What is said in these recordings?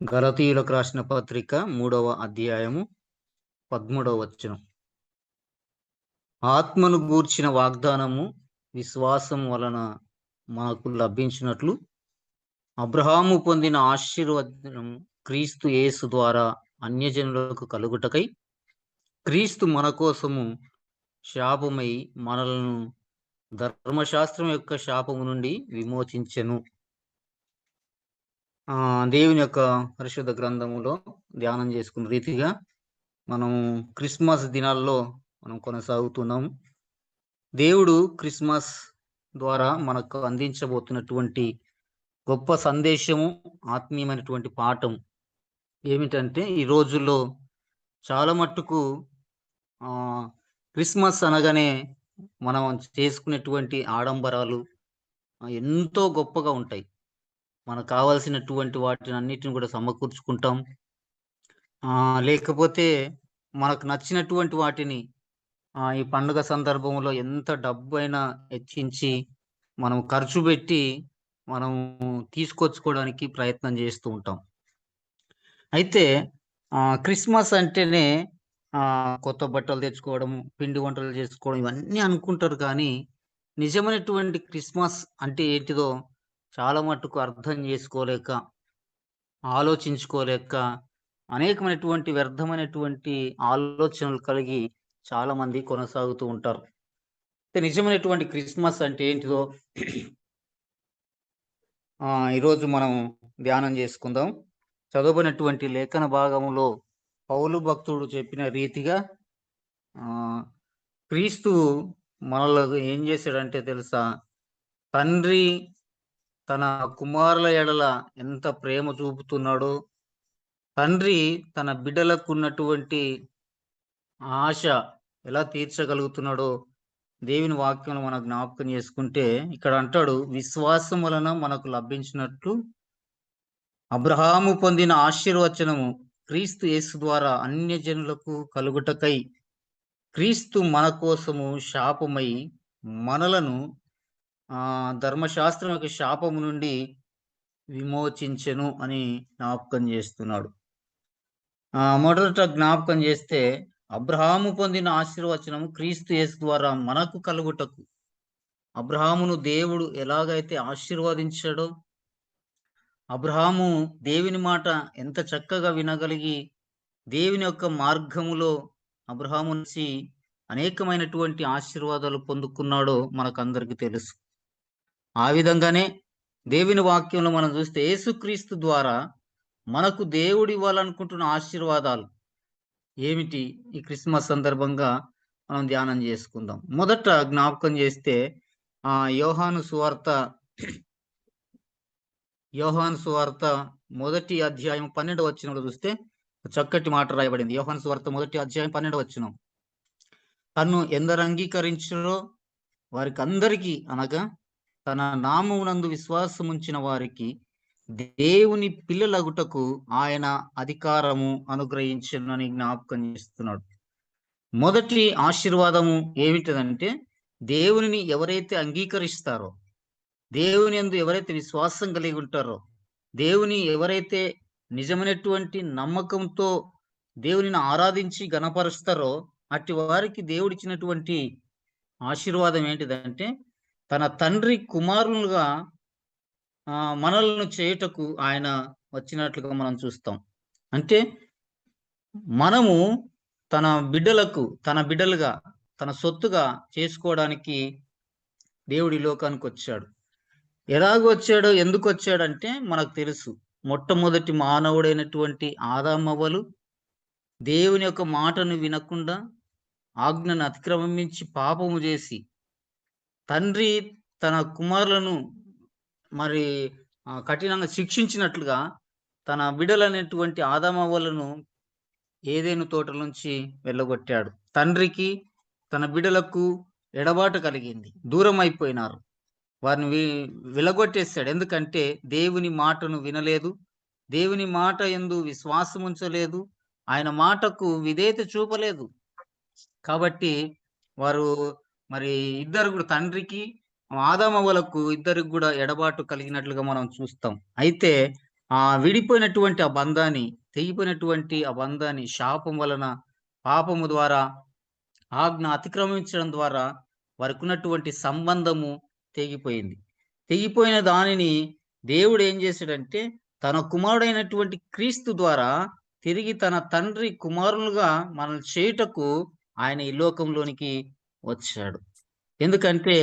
గలతీయులకు రాసిన పత్రిక 3వ అధ్యాయము 13వ వచనం. ఆత్మను గూర్చిన వాగ్దానము విశ్వాసం వలన మనకు లభించినట్లు అబ్రహాము పొందిన ఆశీర్వచనం క్రీస్తు యేసు ద్వారా అన్యజనులకు కలుగుటకై క్రీస్తు మన కోసము శాపమై మనలను ధర్మశాస్త్రం యొక్క శాపము నుండి విమోచించెను. దేవుని యొక్క పరిశుద్ధ గ్రంథములో ధ్యానం చేసుకున్న రీతిగా మనం క్రిస్మస్ దినాల్లో మనం కొనసాగుతున్నాము. దేవుడు క్రిస్మస్ ద్వారా మనకు అందించబోతున్నటువంటి గొప్ప సందేశము, ఆత్మీయమైనటువంటి పాఠం ఏమిటంటే, ఈ రోజుల్లో చాలా మట్టుకు క్రిస్మస్ అనగానే మనం చేసుకునేటువంటి ఆడంబరాలు ఎంతో గొప్పగా ఉంటాయి. మనకు కావాల్సినటువంటి వాటిని అన్నిటిని కూడా సమకూర్చుకుంటాం. లేకపోతే మనకు నచ్చినటువంటి వాటిని ఈ పండుగ సందర్భంలో ఎంత డబ్బు అయినా హెచ్చించి మనం ఖర్చు పెట్టి మనం తీసుకొచ్చుకోవడానికి ప్రయత్నం చేస్తూ ఉంటాం. అయితే క్రిస్మస్ అంటేనే కొత్త బట్టలు తెచ్చుకోవడం, పిండి వంటలు చేసుకోవడం ఇవన్నీ అనుకుంటారు. కానీ నిజమైనటువంటి క్రిస్మస్ అంటే ఏంటిదో చాలా మట్టుకు అర్థం చేసుకోలేక, ఆలోచించుకోలేక అనేకమైనటువంటి వ్యర్థమైనటువంటి ఆలోచనలు కలిగి చాలా మంది కొనసాగుతూ ఉంటారు. నిజమైనటువంటి క్రిస్మస్ అంటే ఏంటిదో ఈరోజు మనం ధ్యానం చేసుకుందాం. చదవబడినటువంటి లేఖన భాగంలో పౌలు భక్తుడు చెప్పిన రీతిగా క్రీస్తు మనలో ఏం చేశాడంటే తెలుసా? తండ్రి తన కుమారుల ఎడల ఎంత ప్రేమ చూపుతున్నాడో, తండ్రి తన బిడ్డలకు ఉన్నటువంటి ఆశ ఎలా తీర్చగలుగుతున్నాడో దేవుని వాక్యంలో మనం జ్ఞాపకం చేసుకుంటే ఇక్కడ అంటాడు, విశ్వాసం వలన మనకు లభించినట్లు అబ్రహాము పొందిన ఆశీర్వచనము క్రీస్తు యేసు ద్వారా అన్యజనులకు కలుగుటకై క్రీస్తు మన కోసము శాపమై మనలను ధర్మశాస్త్రం యొక్క శాపము నుండి విమోచించెను అని జ్ఞాపకం చేస్తున్నాడు. మొదట జ్ఞాపకం చేస్తే, అబ్రహాము పొందిన ఆశీర్వచనము క్రీస్తు యేసు ద్వారా మనకు కలుగుటకు. అబ్రహామును దేవుడు ఎలాగైతే ఆశీర్వదించాడో, అబ్రహాము దేవుని మాట ఎంత చక్కగా వినగలిగి దేవుని యొక్క మార్గములో అబ్రహాము నుంచి అనేకమైనటువంటి ఆశీర్వాదాలు పొందుకున్నాడో మనకందరికీ తెలుసు. ఆ విధంగానే దేవుని వాక్యంలో మనం చూస్తే యేసుక్రీస్తు ద్వారా మనకు దేవుడు ఇవ్వాలనుకుంటున్న ఆశీర్వాదాలు ఏమిటి? ఈ క్రిస్మస్ సందర్భంగా మనం ధ్యానం చేసుకుందాం. మొదట జ్ఞాపకం చేస్తే యోహాను సువార్త మొదటి అధ్యాయం 12వ వచనంలో చూస్తే చక్కటి మాట రాయబడింది. యోహాను సువార్త మొదటి అధ్యాయం 12వ వచనం, తన్ను ఎందరు అంగీకరించారో వారికి అందరికీ, అనగా తన నామమునందు విశ్వాసముంచిన వారికి దేవుని పిల్లలగుటకు ఆయన అధికారము అనుగ్రహించనని జ్ఞాపకం చేస్తున్నాడు. మొదటి ఆశీర్వాదము ఏమిటంటే, దేవునిని ఎవరైతే అంగీకరిస్తారో, దేవుని యందు ఎవరైతే విశ్వాసం కలిగి ఉంటారో, దేవుని ఎవరైతే నిజమైనటువంటి నమ్మకంతో దేవునిని ఆరాధించి గణపరుస్తారో అట్టి వారికి దేవుడిచ్చినటువంటి ఆశీర్వాదం ఏంటిదంటే, తన తండ్రి కుమారులుగా మనలను చేయుటకు ఆయన వచ్చినట్లుగా మనం చూస్తాం. అంటే మనము తన బిడ్డలుగా, తన సొత్తుగా చేసుకోవడానికి దేవుడి లోకానికి వచ్చాడు. ఎలాగ వచ్చాడో, ఎందుకు వచ్చాడంటే మనకు తెలుసు. మొట్టమొదటి మానవుడైనటువంటి ఆదామవ్వలు దేవుని యొక్క మాటను వినకుండా ఆజ్ఞను అతిక్రమించి పాపము చేసి తండ్రి తన కుమారులను మరి కఠినంగా శిక్షించినట్లుగా తన బిడ్డలైనటువంటి ఆదామవ్వలను ఏదైనా తోట నుంచి వెళ్ళగొట్టాడు. తండ్రికి తన బిడ్డలకు ఎడబాటు కలిగింది, దూరం అయిపోయినారు, వారిని విలగొట్టేశాడు. ఎందుకంటే దేవుని మాటను వినలేదు, దేవుని మాట యందు విశ్వాసం ఉంచలేదు, ఆయన మాటకు విధేయత చూపలేదు. కాబట్టి వారు మరి ఇద్దరు కూడా, తండ్రికి ఆదామవ్వలకు ఇద్దరికి కూడా ఎడబాటు కలిగినట్లుగా మనం చూస్తాం. అయితే విడిపోయినటువంటి ఆ బంధాన్ని, తెగిపోయినటువంటి ఆ బంధాన్ని శాపం వలన, పాపము ద్వారా, ఆజ్ఞ అతిక్రమించడం ద్వారా వారికున్నటువంటి సంబంధము తెగిపోయింది. తెగిపోయిన దానిని దేవుడు ఏం చేశాడంటే, తన కుమారుడైనటువంటి క్రీస్తు ద్వారా తిరిగి తన తండ్రి కుమారులుగా మనల్ని చేయుటకు ఆయన ఈ లోకంలోనికి వచ్చాడు. ఎందుకంటే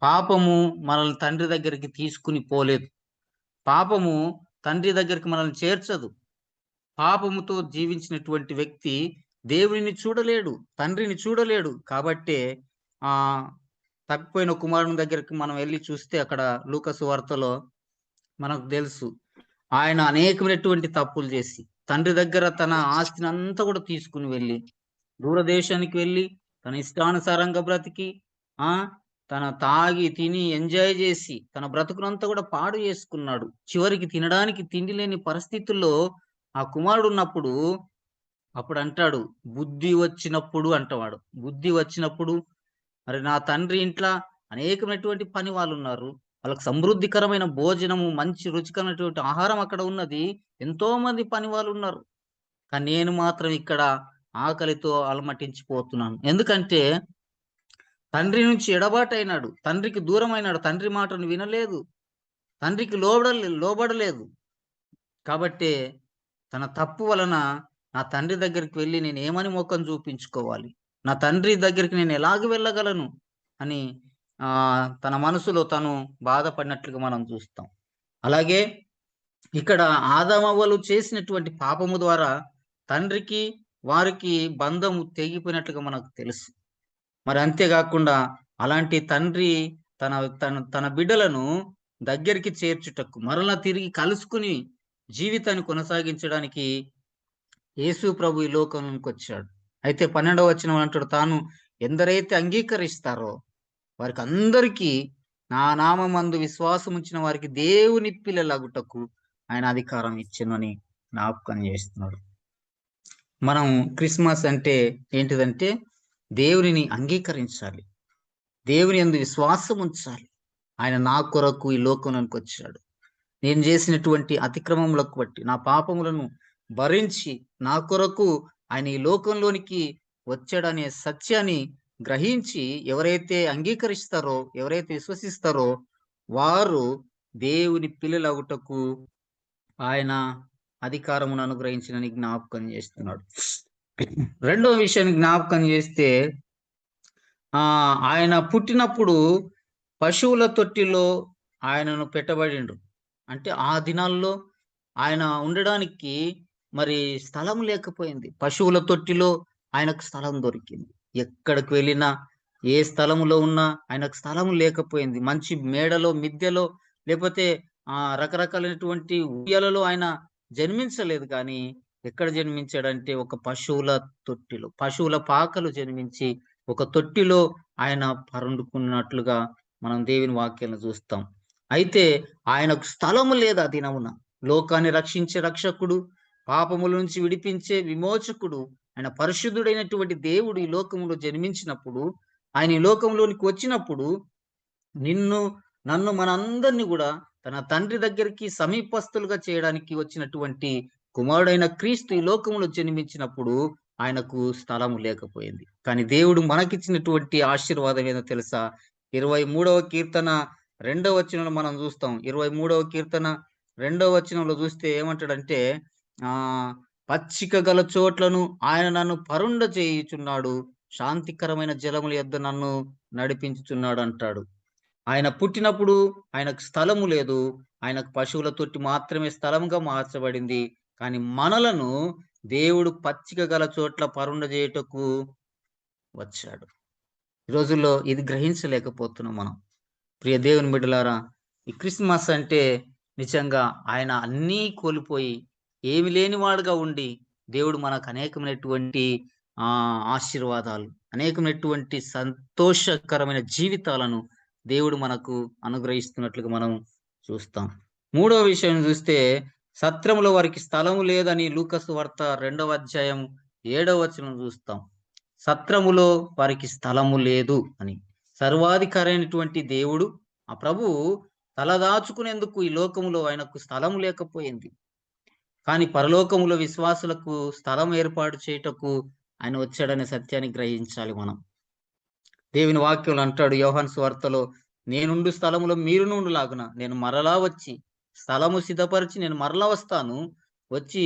పాపము మనల్ని తండ్రి దగ్గరికి తీసుకుని పోలేదు. పాపము తండ్రి దగ్గరికి మనల్ని చేర్చదు. పాపముతో జీవించినటువంటి వ్యక్తి దేవుడిని చూడలేడు, తండ్రిని చూడలేడు. కాబట్టే ఆహ్, తప్పిపోయిన కుమారుని దగ్గరికి మనం వెళ్లి చూస్తే అక్కడ లూకా సువార్తలో మనకు తెలుసు. ఆయన అనేకమైనటువంటి తప్పులు చేసి, తండ్రి దగ్గర తన ఆస్తినంతా కూడా తీసుకొని వెళ్లి, దూరదేశానికి వెళ్లి, తన ఇష్టానుసారంగా బ్రతికి, ఆ! తన తాగి, తిని, ఎంజాయ్ జేసి, తన బ్రతుకునంతా కూడా పాడు చేసుకున్నాడు. చివరికి తినడానికి తిండి లేని పరిస్థితుల్లో ఆ కుమారుడున్నప్పుడు అప్పుడంటాడు, "బుద్ధి వచ్చినప్పుడు" అంటవాడు. బుద్ధి వచ్చినప్పుడు మరి నా తండ్రి ఇంట్ల అనేకమైనటువంటి పని వాళ్ళున్నారు. వాళ్ళకి సమృద్ధికరమైన భోజనము, మంచి రుచికరమైనటువంటి ఆహారం అక్కడ ఉన్నది. ఎంతోమంది పని వాళ్ళున్నారు. కానీ నేను మాత్రం ఇక్కడ ఆకలితో అలమటించిపోతున్నాను. ఎందుకంటే తండ్రి నుంచి ఎడబాటైనాడు. తండ్రికి దూరమైనాడు. తండ్రి మాటను వినలేదు. తండ్రికి లోబడలేదు. కాబట్టే తన తప్పు వలన నా తండ్రి దగ్గరికి వెళ్లి నేనేమని మొఖం చూపించుకోవాలి? నా తండ్రి దగ్గరికి నేను ఎలాగ వెళ్ళగలను? అని తన మనసులో తను బాధపడినట్లుగా మనం చూస్తాం. అలాగే ఇక్కడ ఆదామవ్వలు చేసినటువంటి పాపము ద్వారా తండ్రికి, వారికి బంధము తెగిపోయినట్లుగా మనకు తెలుసు. మరి అంతేగాకుండా అలాంటి తండ్రి తన తన తన బిడ్డలను దగ్గరికి చేర్చుటకు, మరలా తిరిగి కలుసుకుని జీవితాన్ని కొనసాగించడానికి యేసు ప్రభు ఈ లోకంలోకొచ్చాడు. అయితే 12వ వచనం అంటాడు, తాను ఎందరైతే అంగీకరిస్తారో వారికందరికీ నా నామమందు విశ్వాసముంచిన వారికి దేవుని పిల్లలగుటకు ఆయన అధికారం ఇచ్చెనని జ్ఞాపకం చేస్తున్నాడు. మనం క్రిస్మస్ అంటే ఏంటిదంటే దేవునిని అంగీకరించాలి. దేవుని యందు విశ్వాసం ఉంచాలి. ఆయన నా కొరకు ఈ లోకంలోనికి వచ్చాడు. నేను చేసినటువంటి అతిక్రమములకు బట్టి, నా పాపములను భరించి నా కొరకు ఆయన ఈ లోకంలోనికి వచ్చాడనే సత్యాన్ని గ్రహించి ఎవరైతే అంగీకరిస్తారో, ఎవరైతే విశ్వసిస్తారో వారు దేవుని పిల్లలగుటకు ఆయన అధికారమును అనుగ్రహించినని జ్ఞాపకం చేస్తున్నాడు. రెండవ విషయాన్ని జ్ఞాపకం చేస్తే ఆయన పుట్టినప్పుడు పశువుల తొట్టిలో ఆయనను పెట్టబడిండు. అంటే ఆ దినాల్లో ఆయన ఉండడానికి మరి స్థలం లేకపోయింది. పశువుల తొట్టిలో ఆయనకు స్థలం దొరికింది. ఎక్కడికి వెళ్ళినా, ఏ స్థలములో ఉన్నా ఆయనకు స్థలం లేకపోయింది. మంచి మేడలో, మిద్దెలో లేకపోతే రకరకాలైనటువంటి ఉయ్యాలలో ఆయన జన్మించలేదు. కానీ ఎక్కడ జన్మించాడంటే ఒక పశువుల తొట్టిలో, పశువుల పాకలు జన్మించి ఒక తొట్టిలో ఆయన పరుండుకున్నట్లుగా మనం దేవుని వాక్యాలను చూస్తాం. అయితే ఆయనకు స్థలము లేదు ఆ దినమున. లోకాన్ని రక్షించే రక్షకుడు, పాపముల నుంచి విడిపించే విమోచకుడు, ఆయన పరిశుద్ధుడైనటువంటి దేవుడు ఈ లోకంలో జన్మించినప్పుడు, ఆయన ఈ లోకంలోనికి వచ్చినప్పుడు నిన్ను, నన్ను, మనందరిని కూడా తన తండ్రి దగ్గరికి సమీపస్తులుగా చేయడానికి వచ్చినటువంటి కుమారుడైన క్రీస్తు ఈ లోకంలో జన్మించినప్పుడు ఆయనకు స్థలము లేకపోయింది. కానీ దేవుడు మనకిచ్చినటువంటి ఆశీర్వాదం ఏదో తెలుసా? 23వ కీర్తన 2వ వచనంలో మనం చూస్తాం. 23వ కీర్తన 2వ వచనంలో చూస్తే ఏమంటాడంటే, పచ్చిక గల చోట్లను ఆయన నన్ను పరుండ చేయుచున్నాడు, శాంతికరమైన జలముల యొద్ద నన్ను నడిపించుచున్నాడు అంటాడు. ఆయన పుట్టినప్పుడు ఆయనకు స్థలము లేదు. ఆయనకు పశువుల తొట్టి మాత్రమే స్థలంగా మార్చబడింది. కానీ మనలను దేవుడు పచ్చిక గల చోట్ల పరుండజేయుటకు వచ్చాడు. ఈ రోజుల్లో ఇది గ్రహించలేకపోతున్నాం మనం. ప్రియ దేవుని బిడ్డలారా, ఈ క్రిస్మస్ అంటే నిజంగా ఆయన అన్నీ కోల్పోయి ఏమి లేనివాడుగా ఉండి దేవుడు మనకు అనేకమైనటువంటి ఆశీర్వాదాలు, అనేకమైనటువంటి సంతోషకరమైన జీవితాలను దేవుడు మనకు అనుగ్రహిస్తున్నట్లుగా మనం చూస్తాం. మూడవ విషయం చూస్తే సత్రములో వారికి స్థలము లేదని లూకా సువార్త 2వ అధ్యాయం 7వ వచనం చూస్తాం. సత్రములో వారికి స్థలము లేదు అని. సర్వాధికారి అయినటువంటి దేవుడు, ఆ ప్రభువు తలదాచుకునేందుకు ఈ లోకములో ఆయనకు స్థలము లేకపోయింది. కానీ పరలోకములో విశ్వాసులకు స్థలం ఏర్పాటు చేయుటకు ఆయన వచ్చాడనే సత్యాన్ని గ్రహించాలి మనం. దేవుని వాక్యంలో అంటాడు యోహాను సువార్తలో, నేనుండు స్థలములో మీరు నుండులాగున నేను మరలా వచ్చి స్థలము సిద్ధపరిచి నేను మరలా వస్తాను. వచ్చి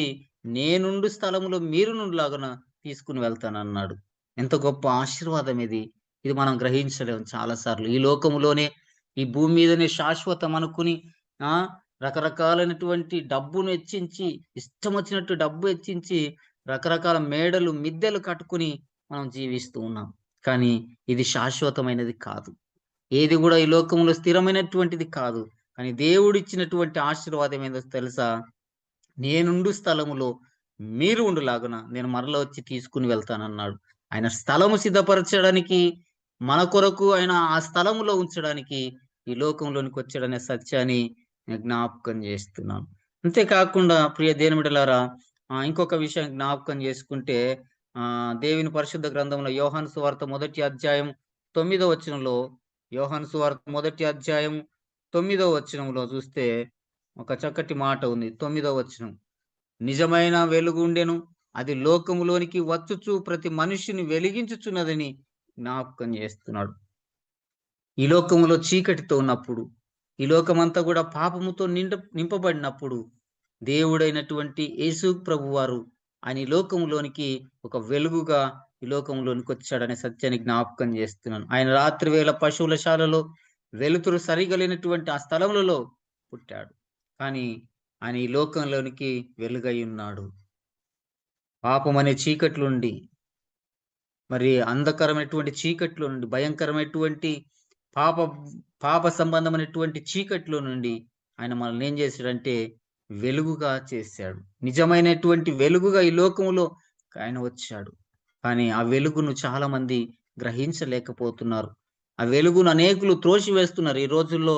నేనుండు స్థలములో మీరు నుండులాగున తీసుకుని వెళ్తానన్నాడు. ఎంత గొప్ప ఆశీర్వాదం ఇది. ఇది మనం గ్రహించలేము చాలా సార్లు. ఈ లోకములోనే, ఈ భూమి మీదనే శాశ్వతం అనుకుని ఆ రకరకాలైనటువంటి డబ్బును హెచ్చించి, ఇష్టం వచ్చినట్టు డబ్బు హెచ్చించి, రకరకాల మేడలు, మిద్దెలు కట్టుకుని మనం జీవిస్తూ ఉన్నాం. కానీ ఇది శాశ్వతమైనది కాదు. ఏది గూడా ఈ లోకంలో స్థిరమైనటువంటిది కాదు. కానీ దేవుడిచ్చినటువంటి ఆశీర్వాదం ఏందో తెలుసా? నేనుండు స్థలములో మీరు ఉండులాగున నేను మరల వచ్చి తీసుకొని వెళ్తానన్నాడు. ఆయన స్థలము సిద్ధపరచడానికి, మన కొరకు ఆయన ఆ స్థలములో ఉంచడానికి ఈ లోకంలోనికి వచ్చాడనే సత్యాన్ని నేను జ్ఞాపకం చేస్తున్నాను. అంతేకాకుండా ప్రియ దేవుని బిడ్డలారా, ఇంకొక విషయం జ్ఞాపకం చేసుకుంటే, దేవుని పరిశుద్ధ గ్రంథంలో యోహాను సువార్త మొదటి అధ్యాయం 9వ వచనంలో, యోహాను సువార్త మొదటి అధ్యాయం 9వ వచనంలో చూస్తే ఒక చక్కటి మాట ఉంది. 9వ వచనం, నిజమైన వెలుగుండెను, అది లోకములోనికి వచ్చుచు ప్రతి మనిషిని వెలిగించుచున్నదని జ్ఞాపకం చేస్తున్నాడు. ఈ లోకములో చీకటితో ఉన్నప్పుడు, ఈ లోకమంతా కూడా పాపముతో నింపబడినప్పుడు, దేవుడైనటువంటి యేసు ప్రభువారు ఆయన ఈ లోకములోనికి ఒక వెలుగుగా ఈ లోకంలోనికి వచ్చాడనే సత్యాన్ని జ్ఞాపకం చేస్తున్నాను. ఆయన రాత్రి వేళ పశువుల శాలలో వెలుతురు సరిగలిగినటువంటి ఆ స్థలములలో పుట్టాడు. కానీ ఆయన ఈ లోకంలోనికి వెలుగై ఉన్నాడు. పాపం అనే చీకట్లో నుండి, మరి అంధకరమైనటువంటి చీకట్లో నుండి, భయంకరమైనటువంటి పాప పాప సంబంధమైనటువంటి చీకట్లో నుండి ఆయన మనల్ని ఏం చేశాడంటే వెలుగుగా చేశాడు. నిజమైనటువంటి వెలుగుగా ఈ లోకములో ఆయన వచ్చాడు. కానీ ఆ వెలుగును చాలా మంది గ్రహించలేకపోతున్నారు. ఆ వెలుగును అనేకులు త్రోసివేస్తున్నారు. ఈ రోజుల్లో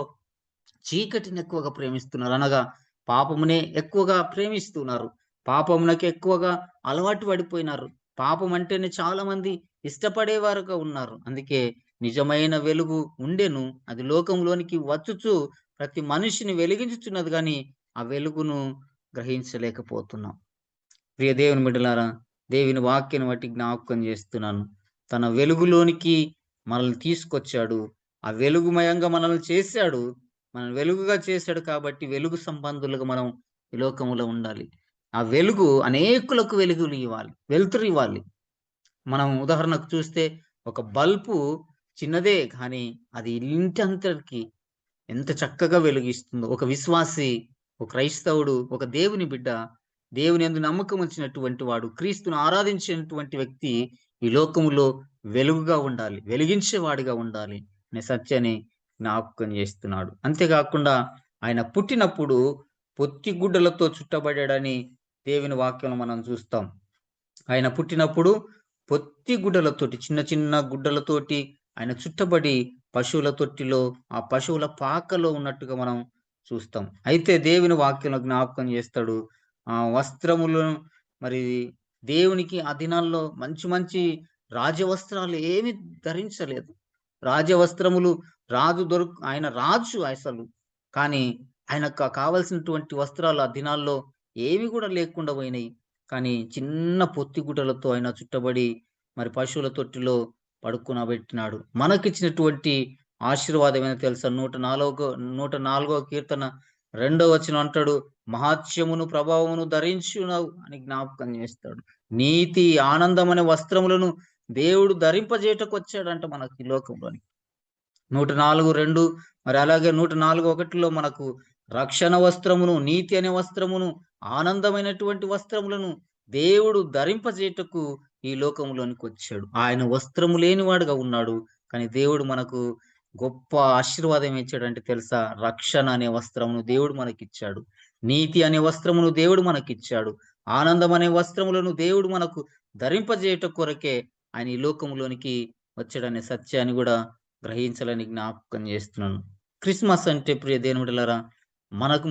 చీకటిని ఎక్కువగా ప్రేమిస్తున్నారు. అనగా పాపమునే ఎక్కువగా ప్రేమిస్తున్నారు. పాపమునకు ఎక్కువగా అలవాటు పడిపోయినారు. పాపం అంటేనే చాలా మంది ఇష్టపడేవారుగా ఉన్నారు. అందుకే నిజమైన వెలుగు ఉండెను, అది లోకంలోనికి వచ్చుచు ప్రతి మనిషిని వెలిగించుచున్నది గాని ఆ వెలుగును గ్రహించలేకపోతున్నాం. ప్రియ దేవుని బిడ్డలారా, దేవుని వాక్యాన్ని బట్టి జ్ఞాపకం చేస్తున్నాను. తన వెలుగులోనికి మనల్ని తీసుకొచ్చాడు. ఆ వెలుగుమయంగా మనల్ని చేశాడు. మనల్ని వెలుగుగా చేశాడు కాబట్టి వెలుగు సంబంధులుగా మనం ఈ లోకములో ఉండాలి. ఆ వెలుగు అనేకులకు వెలుగులు ఇవ్వాలి, వెలుతురు ఇవ్వాలి. మనం ఉదాహరణకు చూస్తే ఒక బల్బు చిన్నదే కానీ అది ఇంటంతటికి ఎంత చక్కగా వెలుగిస్తుందో. ఒక విశ్వాసి, ఒక క్రైస్తవుడు, ఒక దేవుని బిడ్డ, దేవుని యందు నమ్మకం ఉంచినటువంటి వాడు, క్రీస్తును ఆరాధించినటువంటి వ్యక్తి ఈ లోకములో వెలుగుగా ఉండాలి, వెలిగించేవాడిగా ఉండాలి అనే సత్యాన్ని జ్ఞాపకం చేస్తున్నాడు. అంతేకాకుండా ఆయన పుట్టినప్పుడు పొత్తి గుడ్డలతో చుట్టబడ్డాడని దేవుని వాక్యంలో మనం చూస్తాం. ఆయన పుట్టినప్పుడు పొత్తి గుడ్డలతోటి, చిన్న చిన్న గుడ్డలతోటి ఆయన చుట్టబడి పశువుల తొట్టిలో, ఆ పశువుల పాకలో ఉన్నట్టుగా మనం చూస్తాం. అయితే దేవుని వాక్యంలో జ్ఞాపకం చేస్తాడు, వస్త్రములను, మరి దేవునికి ఆ దినాల్లో మంచి మంచి రాజవస్త్రాలు ఏమి ధరించలేదు. రాజవస్త్రములు, ఆయన రాజు అసలు. కానీ ఆయనకు కావాల్సినటువంటి వస్త్రాలు ఆ దినాల్లో ఏవి కూడా లేకుండా పోయినాయి. కానీ చిన్న పొత్తి గుడ్డలతో ఆయన చుట్టబడి మరి పశువుల తొట్టిలో పడుకునబెట్టినాడు. మనకిచ్చినటువంటి ఆశీర్వాదం ఏందో తెలుసా? 104వ కీర్తన 2వ వచనం అంటాడు, మహాత్యమును ప్రభావమును ధరించున్నావు అని జ్ఞాపకం చేస్తాడు. నీతి ఆనందం అనే వస్త్రములను దేవుడు ధరింపజేయటకు వచ్చాడంట మనకి లోకంలోని. 104:2, మరి అలాగే 104:1లో మనకు రక్షణ వస్త్రమును, నీతి అనే వస్త్రమును, ఆనందమైనటువంటి వస్త్రములను దేవుడు ధరింపజేయటకు ఈ లోకంలోనికి వచ్చాడు. ఆయన వస్త్రము లేనివాడుగా ఉన్నాడు. కానీ దేవుడు మనకు గొప్ప ఆశీర్వాదం ఇచ్చాడంటే తెలుసా? రక్షణ అనే వస్త్రమును దేవుడు మనకిచ్చాడు. నీతి అనే వస్త్రమును దేవుడు మనకిచ్చాడు. ఆనందం అనే వస్త్రములను దేవుడు మనకు ధరింపజేయట కొరకే ఆయన ఈ లోకంలోనికి వచ్చాడనే సత్యాన్ని కూడా గ్రహించాలని జ్ఞాపకం చేస్తున్నాను. క్రిస్మస్ అంటే ప్రియ దేవుని బిడ్డలారా,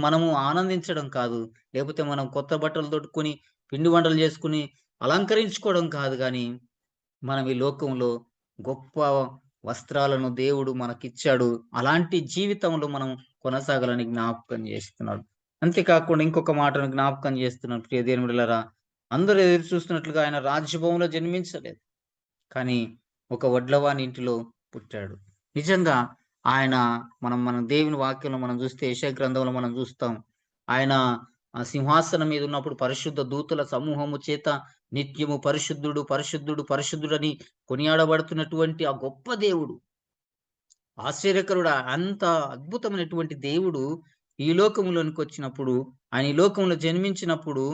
మనము ఆనందించడం కాదు, లేకపోతే మనం కొత్త బట్టలు తొడుక్కొని పిండి వంటలు చేసుకుని అలంకరించుకోవడం కాదు, కానీ మనం ఈ లోకంలో గొప్ప వస్త్రాలను దేవుడు మనకిచ్చాడు. అలాంటి జీవితంలో మనం కొనసాగాలని జ్ఞాపకం చేస్తున్నాడు. అంతేకాకుండా ఇంకొక మాటను జ్ఞాపకం చేస్తున్నాను ప్రియ దేవుని బిడ్డలారా. అందరూ ఎదురు చూస్తున్నట్లుగా ఆయన రాజభవనంలో జన్మించలేదు. కానీ ఒక వడ్లవాని ఇంటిలో పుట్టాడు. నిజంగా ఆయన మన దేవుని వాక్యంలో మనం చూస్తే యెషయా గ్రంథంలో మనం చూస్తాం. ఆయన సింహాసనం మీద ఉన్నప్పుడు పరిశుద్ధ దూతల సమూహము చేత నిత్యము పరిశుద్ధుడు, పరిశుద్ధుడు, పరిశుద్ధుడని కొనియాడబడుతున్నటువంటి ఆ గొప్ప దేవుడు, ఆశ్చర్యకరుడా అంత అద్భుతమైనటువంటి దేవుడు ఈ లోకములోనికొచ్చినప్పుడు, ఆయన ఈ లోకంలో జన్మించినప్పుడు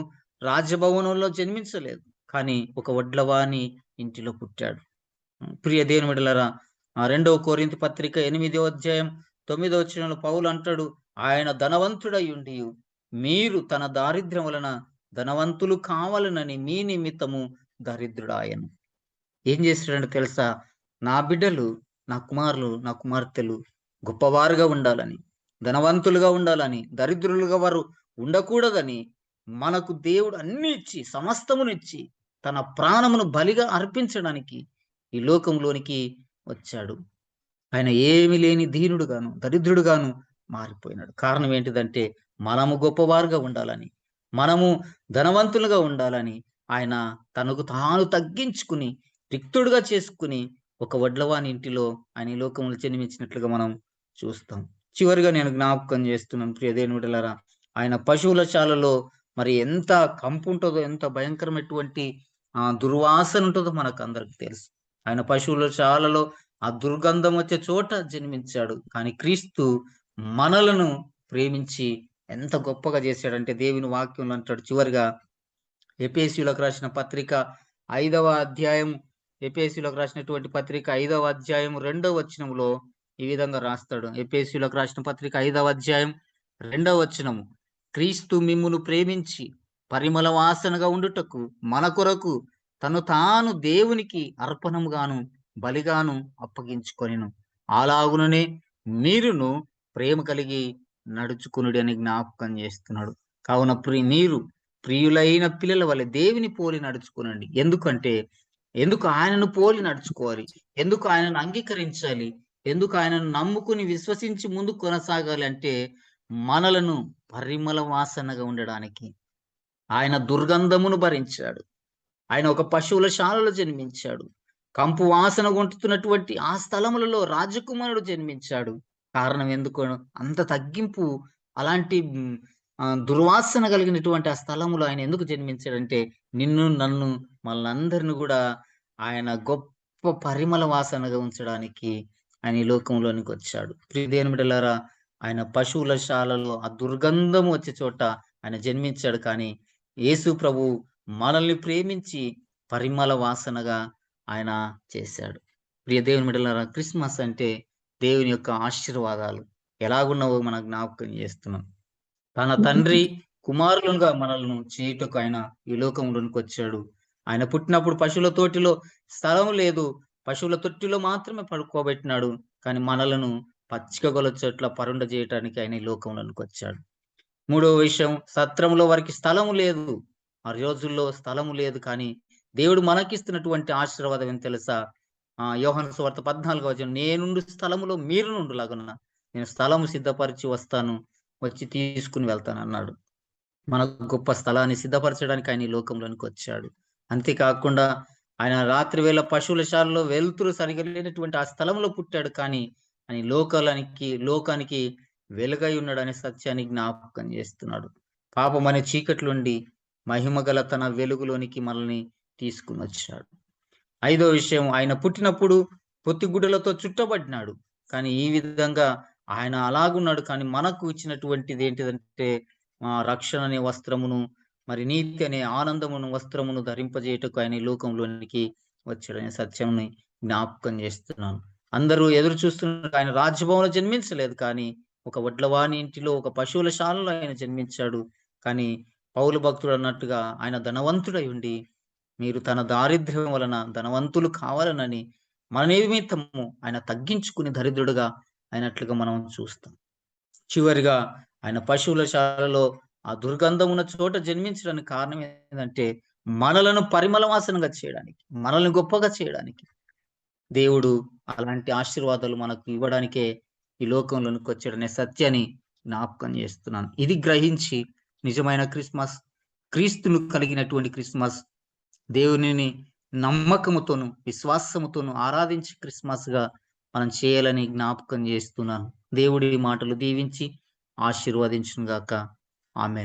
రాజభవనంలో జన్మించలేదు. కానీ ఒక వడ్లవాని ఇంటిలో పుట్టాడు. ప్రియ దేవుని బిడ్డలారా, 2 కొరింథీ పత్రిక 8వ అధ్యాయం 9వ వచనంలో పౌలు అంటాడు, ఆయన ధనవంతుడయ్యుండియు మీరు తన దారిద్ర్యం వలన ధనవంతులు కావాలనని మీ నిమిత్తము దరిద్రుడాయెను. ఏం చేశాడంటే తెలుసా? నా బిడ్డలు, నా కుమారులు, నా కుమార్తెలు గొప్పవారుగా ఉండాలని, ధనవంతులుగా ఉండాలని, దరిద్రులుగా వారు ఉండకూడదని మనకు దేవుడు అన్నీ ఇచ్చి, సమస్తమునిచ్చి, తన ప్రాణమును బలిగా అర్పించడానికి ఈ లోకంలోనికి వచ్చాడు. ఆయన ఏమి లేని దీనుడుగాను, దరిద్రుడుగాను మారిపోయినాడు. కారణం ఏంటిదంటే మనము గొప్పవారుగా ఉండాలని, మనము ధనవంతులుగా ఉండాలని ఆయన తనకు తాను తగ్గించుకుని, రిక్తుడుగా చేసుకుని ఒక వడ్లవాని ఇంటిలో ఆయన ఈ లోకంలో జన్మించినట్లుగా మనం చూస్తాం. చివరిగా నేను జ్ఞాపకం చేస్తున్నాను ప్రియ దేవుని బిడ్డలారా, ఆయన పశువుల శాలలో మరి ఎంత కంపు ఉంటదో, ఎంత భయంకరమైనటువంటి దుర్వాసన ఉంటదో మనకందరికి తెలుసు. ఆయన పశువుల శాలలో ఆ దుర్గంధం వచ్చే చోట జన్మించాడు. కానీ క్రీస్తు మనలను ప్రేమించి ఎంత గొప్పగా చేశాడంటే దేవుని వాక్యంలో అంటాడు చివరిగా ఎఫెసీయులకు రాసిన పత్రిక 5వ అధ్యాయం, ఎఫెసీయులకు రాసినటువంటి పత్రిక 5వ అధ్యాయం 2వ వచనంలో ఈ విధంగా రాస్తాడు. ఎఫెసీయులకు రాసిన పత్రిక 5వ అధ్యాయం 2వ వచనము, క్రీస్తు మిమ్మును ప్రేమించి పరిమళ వాసనగా ఉండుటకు మన కొరకు తను తాను దేవునికి అర్పణముగాను బలిగాను అప్పగించుకొనెను. అలాగుననే మీరును ప్రేమ కలిగి నడుచుకొనుడి అని జ్ఞాపకం చేస్తున్నాడు. కావున మీరు ప్రియులైన పిల్లల వలె దేవుని పోలి నడుచుకోనండి. ఎందుకు ఆయనను పోలి నడుచుకోవాలి? ఎందుకు ఆయనను అంగీకరించాలి? ఎందుకు ఆయనను నమ్ముకుని విశ్వసించి ముందుకు కొనసాగాలి అంటే మనలను పరిమళ వాసనగా ఉండడానికి. ఆయన దుర్గంధమును భరించాడు. ఆయన ఒక పశువుల శాలలో జన్మించాడు. కంపు వాసన గొంటుతున్నటువంటి ఆ స్థలములలో రాజకుమారుడు జన్మించాడు. కారణం ఎందుకు? అంత తగ్గింపు, అలాంటి దుర్వాసన కలిగినటువంటి ఆ స్థలములో ఆయన ఎందుకు జన్మించాడంటే నిన్ను, నన్ను, మనందరిని కూడా ఆయన గొప్ప పరిమళ వాసనగా ఉంచడానికి ఆయన ఈ లోకంలోనికి వచ్చాడు. ప్రియ దేవుని బిడ్డలారా, ఆయన పశువుల శాలలో ఆ దుర్గంధం వచ్చే చోట ఆయన జన్మించాడు. కానీ యేసు ప్రభు మనల్ని ప్రేమించి పరిమళ వాసనగా ఆయన చేశాడు. ప్రియ దేవుని బిడ్డలారా, క్రిస్మస్ అంటే దేవుని యొక్క ఆశీర్వాదాలు ఎలాగున్నావో మనం జ్ఞాపకం చేస్తున్నాం. తన తండ్రి కుమారులుగా మనల్ని చేయుటకు ఆయన ఈ లోకంలోనికి వచ్చాడు. ఆయన పుట్టినప్పుడు పశువుల తోటిలో స్థలం లేదు. పశువుల తొట్టిలో మాత్రమే పడుకోబెట్టినాడు. కానీ మనలను పచ్చిక గల చోట్ల పరుండ చేయటానికి ఆయన ఈ లోకంలోనికి వచ్చాడు. మూడవ విషయం, సత్రంలో వారికి స్థలము లేదు. ఆ రోజుల్లో స్థలము లేదు. కానీ దేవుడు మనకిస్తున్నటువంటి ఆశీర్వాదం ఏం తెలుసా? యోహాను సువార్త 14వ వచనం, నేనుండు స్థలములో మీరు నుండులాగున నేను స్థలము సిద్ధపరిచి వస్తాను, వచ్చి తీసుకుని వెళ్తాను అన్నాడు. మనకు గొప్ప స్థలాన్ని సిద్ధపరచడానికి ఆయన ఈ లోకంలోనికి వచ్చాడు. అంతేకాకుండా ఆయన రాత్రి వేళ పశువుల శాలలో వెలుతురు సరిగా లేనటువంటి ఆ స్థలంలో పుట్టాడు. కానీ ఆయన లోకానికి వెలుగై ఉన్నాడనే సత్యాన్ని జ్ఞాపకం చేస్తున్నాడు. పాపం అనే చీకట్లుండి మహిమగల తన వెలుగులోనికి మనల్ని తీసుకుని వచ్చాడు. 5వ విషయం, ఆయన పుట్టినప్పుడు పొత్తిగుడ్డలతో చుట్టబడినాడు. కానీ ఈ విధంగా ఆయన అలాగున్నాడు. కానీ మనకు ఇచ్చినటువంటిది ఏంటిదంటే రక్షణ అనే వస్త్రమును, మరి నీతి అనే ఆనందమును వస్త్రమును ధరింపజేయటకు ఆయన ఈ లోకంలోనికి వచ్చాడనే సత్యంని జ్ఞాపకం చేస్తున్నాను. అందరూ ఎదురు చూస్తున్నారు. ఆయన రాజభవనంలో జన్మించలేదు. కానీ ఒక వడ్లవాని ఇంటిలో, ఒక పశువుల శాలలో ఆయన జన్మించాడు. కానీ పౌలు భక్తుడు అన్నట్టుగా ఆయన ధనవంతుడై ఉండి మీరు తన దారిద్ర్యం వలన ధనవంతులు కావాలనని మన నిమిత్తము ఆయన తగ్గించుకుని దరిద్రుడుగా అయినట్లుగా మనం చూస్తాం. చివరిగా ఆయన పశువుల శాలలో ఆ దుర్గంధం ఉన్న చోట జన్మించడానికి కారణం ఏంటంటే మనలను పరిమళ వాసనగా చేయడానికి, మనల్ని గొప్పగా చేయడానికి. దేవుడు అలాంటి ఆశీర్వాదాలు మనకు ఇవ్వడానికే ఈ లోకంలోనికి వచ్చాడనే సత్యాన్ని జ్ఞాపకం చేస్తున్నాను. ఇది గ్రహించి నిజమైన క్రిస్మస్, క్రీస్తును కలిగినటువంటి క్రిస్మస్, దేవునిని నమ్మకముతోను, విశ్వాసముతోను ఆరాధించి క్రిస్మస్‌గా మనం చేయాలని జ్ఞాపకం చేస్తున్నాను. దేవుడి మాటలు దీవించి ఆశీర్వదించును గాక. ఆమేన్.